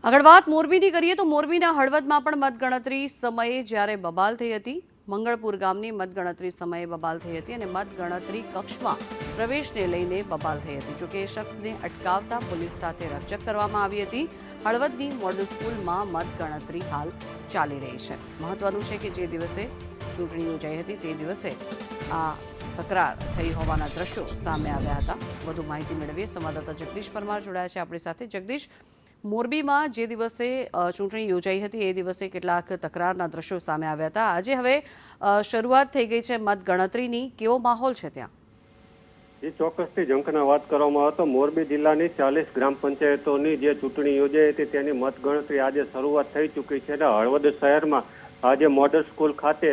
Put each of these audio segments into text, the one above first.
આગળ વાત મોરબીની કરીએ તો મોરબીના હળવદમાં પણ મતગણતરી સમયે જ્યારે બબાલ થઈ હતી। મંગળપુર ગામની મતગણતરી સમયે બબાલ થઈ હતી અને મતગણતરી કક્ષમાં પ્રવેશને લઈને બબાલ થઈ હતી। જોકે એ શખ્સને અટકાવતા પોલીસ સાથે રકઝક કરવામાં આવી હતી। હળવદની મોડલ સ્કૂલમાં મતગણતરી હાલ ચાલી રહી છે। મહત્વનું છે કે જે દિવસે ચૂંટણી યોજાઈ હતી તે દિવસે આ તકરાર થઈ હોવાના દ્રશ્યો સામે આવ્યા હતા। વધુ માહિતી મેળવીએ સંવાદદાતા જગદીશ પરમાર જોડાયા છે આપણી સાથે। જગદીશ, મોરબીમાં જે દિવસે ચૂંટણી યોજાઈ હતી એ દિવસે કેટલાક તકરારના દ્રશ્યો સામે આવ્યા હતા। આજે હવે શરૂઆત થઈ ગઈ છે મતગણતરીની, કેવો માહોલ છે ત્યાં? જે ચોક્કસથી જંકના વાત કરવામાં આવે તો મોરબી જિલ્લાની 40 ગ્રામ પંચાયતોની જે ચૂંટણી યોજાઈ હતી તેની મતગણતરી આજે શરૂઆત થઈ ચૂકી છે। હળવદ શહેરમાં આજે મોડલ સ્કૂલ ખાતે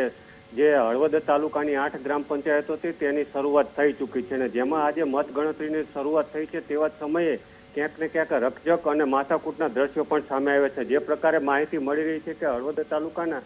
જે હળવદ તાલુકાની 8 ગ્રામ પંચાયતો હતી તેની શરૂઆત થઈ ચૂકી છે। જેમાં આજે મતગણતરીની શરૂઆત થઈ છે તેવા સમયે ક્યાંક ને ક્યાંક રકઝક અને માથાકૂટના દ્રશ્યો પણ સામે આવ્યા છે। જે પ્રકારે માહિતી મળી રહી છે કે હળવદ તાલુકાના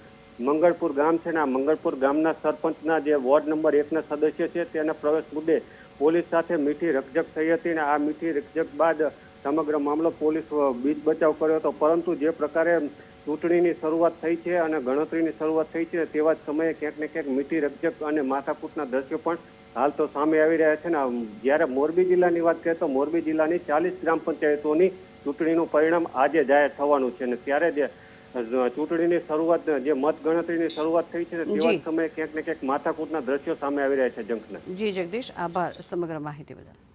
મંગળપુર ગામ છે ને આ મંગળપુર ગામના સરપંચના જે વોર્ડ નંબર 1ના સદસ્ય છે તેના પ્રવેશ મુદ્દે પોલીસ સાથે મીઠી રકઝક થઈ હતી અને આ મીઠી રકઝક બાદ સમગ્ર મામલો પોલીસ બીજ બચાવ કર્યો હતો। પરંતુ જે પ્રકારે ચૂંટણીની શરૂઆત થઈ છે અને ગણતરીની શરૂઆત થઈ છે તેવા જ સમયે ક્યાંક ને ક્યાંક મીઠી રકઝક અને માથાકૂટના દ્રશ્યો પણ હાલ તો સામે આવી રહ્યા છે। ને જ્યારે મોરબી જિલ્લાની વાત કરીએ તો મોરબી જિલ્લાની 40 ગ્રામ પંચાયતોની ચૂંટણીનું પરિણામ આજે જાહેર થવાનું છે અને ત્યારે જે ચૂંટણીની શરૂઆત જે મતગણતરીની શરૂઆત થઈ છે તેવા જ સમયે ક્યાંક ને ક્યાંક માથાકૂટના દ્રશ્યો સામે આવી રહ્યા છે। જંકના જી જગદીશ, આભાર સમગ્ર માહિતી બદલ।